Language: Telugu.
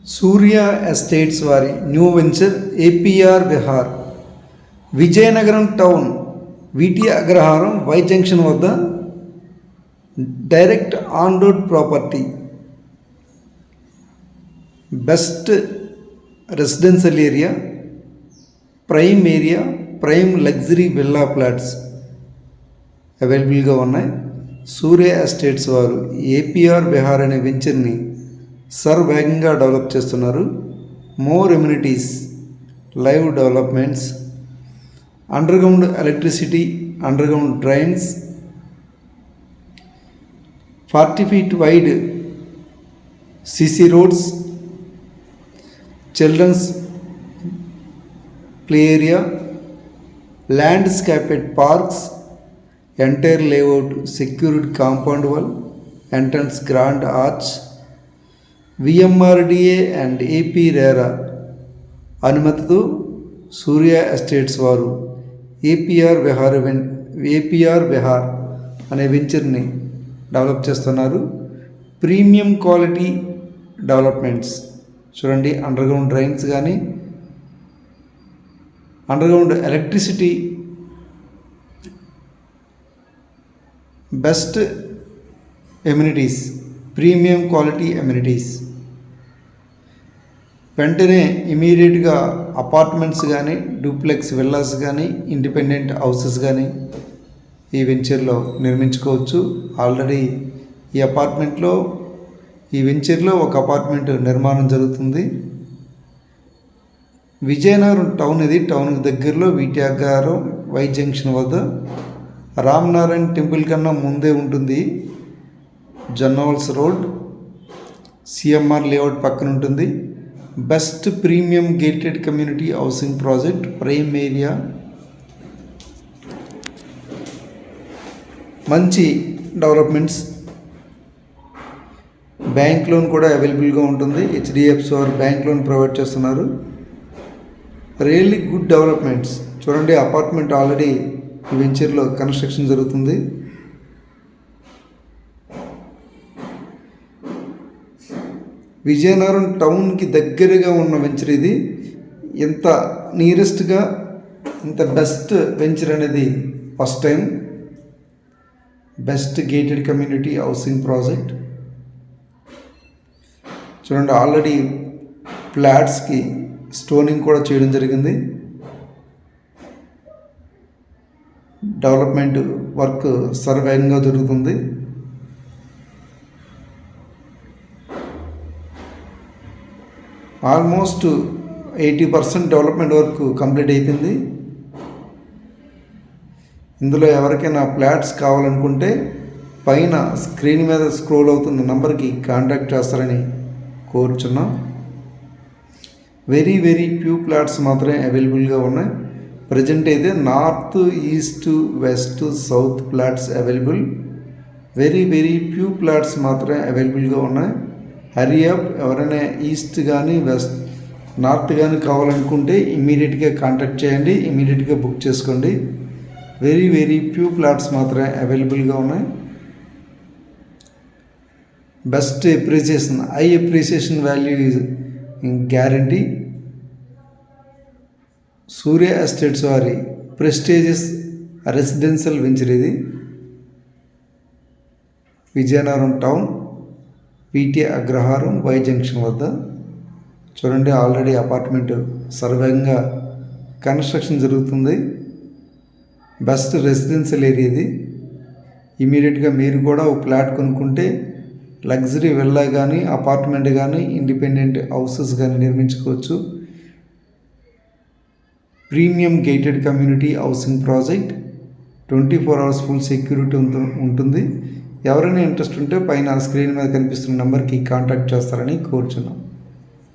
సూర్య ఎస్టేట్స్ వారి new venture APR Vihar Vizianagaram town VT Agraharam Y junction వద్ద direct on road property. Best residential area, prime luxury villa flats అవైలబుల్గా ఉన్నాయి. సూర్య ఎస్టేట్స్ వారు ఏపీఆర్ విహార్ అనే వెంచర్ని వేగంగా డెవలప్ చేస్తున్నారు. More amenities, live developments, underground electricity, underground drains, 40 feet wide CC roads, children's play area, landscaped parks, entire layout secured compound wall, entrance grand arch, VMRDA and AP RERA అనుమతితో సూర్య ఎస్టేట్స్ వారు ఏపీఆర్ విహార్ అనే వెంచర్ని డెవలప్ చేస్తున్నారు. ప్రీమియం క్వాలిటీ డెవలప్మెంట్స్ చూడండి. అండర్గ్రౌండ్ డ్రైన్స్ కానీ, underground electricity, best amenities, premium quality amenities. వెంటనే ఇమీడియట్గా అపార్ట్మెంట్స్ కానీ, డూప్లెక్స్ విల్లాస్ కానీ, ఇండిపెండెంట్ హౌసెస్ కానీ ఈ వెంచర్లో నిర్మించుకోవచ్చు. ఆల్రెడీ ఈ వెంచర్లో ఒక అపార్ట్మెంట్ నిర్మాణం జరుగుతుంది. విజయనగరం టౌన్, ఇది టౌన్కి దగ్గరలో వీటి అగ్రహారం వై జంక్షన్ వద్ద రామనారాయణ టెంపుల్ కన్నా ముందే ఉంటుంది. జొన్నవల్స్ రోడ్, సిఎంఆర్ లేఅవుట్ పక్కన ఉంటుంది. Best premium gated community housing project, prime area, మంచి డెవలప్మెంట్స్. బ్యాంక్ లోన్ కూడా అవైలబుల్గా ఉంటుంది. హెచ్డిఎఫ్సి వారు బ్యాంక్ లోన్ ప్రొవైడ్ చేస్తున్నారు. Really good developments. చూడండి, అపార్ట్మెంట్ ఆల్రెడీ ఈ వెంచర్లో కన్స్ట్రక్షన్ జరుగుతుంది. విజయనగరం టౌన్కి దగ్గరగా ఉన్న వెంచర్ ఇది. ఇంత నియరెస్ట్గా ఇంత బెస్ట్ వెంచర్ అనేది first time. Best gated community housing project. చూడండి, ఆల్రెడీ ఫ్లాట్స్కి స్టోనింగ్ కూడా చేయడం జరిగింది. డెవలప్మెంట్ వర్క్ సర్వేగంగా జరుగుతుంది. ఆల్మోస్ట్ 80% డెవలప్మెంట్ వర్క్ కంప్లీట్ అయిపోయింది. ఇందులో ఎవరికైనా ఫ్లాట్స్ కావాలనుకుంటే పైన స్క్రీన్ మీద స్క్రోల్ అవుతున్న నంబర్కి కాంటాక్ట్ చేస్తారని కోరుచున్నాం. వెరీ ఫ్యూ ఫ్లాట్స్ మాత్రమే అవైలబుల్గా ఉన్నాయి. ప్రజెంట్ అయితే north, east, west, south flats available. Very few flats మాత్రమే అవైలబుల్గా ఉన్నాయి. Hurry up. ఎవరైనా ఈస్ట్ కానీ, వెస్ట్, నార్త్ కానీ కావాలనుకుంటే ఇమీడియట్గా కాంటాక్ట్ చేయండి. ఇమీడియట్గా బుక్ చేసుకోండి. వెరీ ఫ్యూ ఫ్లాట్స్ మాత్రమే అవైలబుల్గా ఉన్నాయి. Best appreciation, high appreciation value is guarantee. Surya estates వారి ప్రెస్టీజియస్ రెసిడెన్షియల్ వెంచర్ ఇది. Vizianagaram town VT Agraharam Y junction వద్ద. చూడండి, ఆల్రెడీ అపార్ట్మెంట్ సర్వేగంగా కన్స్ట్రక్షన్ జరుగుతుంది. బెస్ట్ రెసిడెన్షియల్ ఏరియా ఇది. ఇమీడియట్గా మీరు కూడా ఒక ఫ్లాట్ కొనుక్కుంటే లగ్జరీ విల్లా కానీ, అపార్ట్మెంట్ కానీ, ఇండిపెండెంట్ హౌసెస్ కానీ నిర్మించుకోవచ్చు. Premium gated community housing project. 24 hours full security ఉంటుంది. ఎవరైనా ఇంట్రెస్ట్ ఉంటే పైన స్క్రీన్ మీద కనిపిస్తున్న నెంబర్కి కాంటాక్ట్ చేస్తారని కోరుచున్నాం.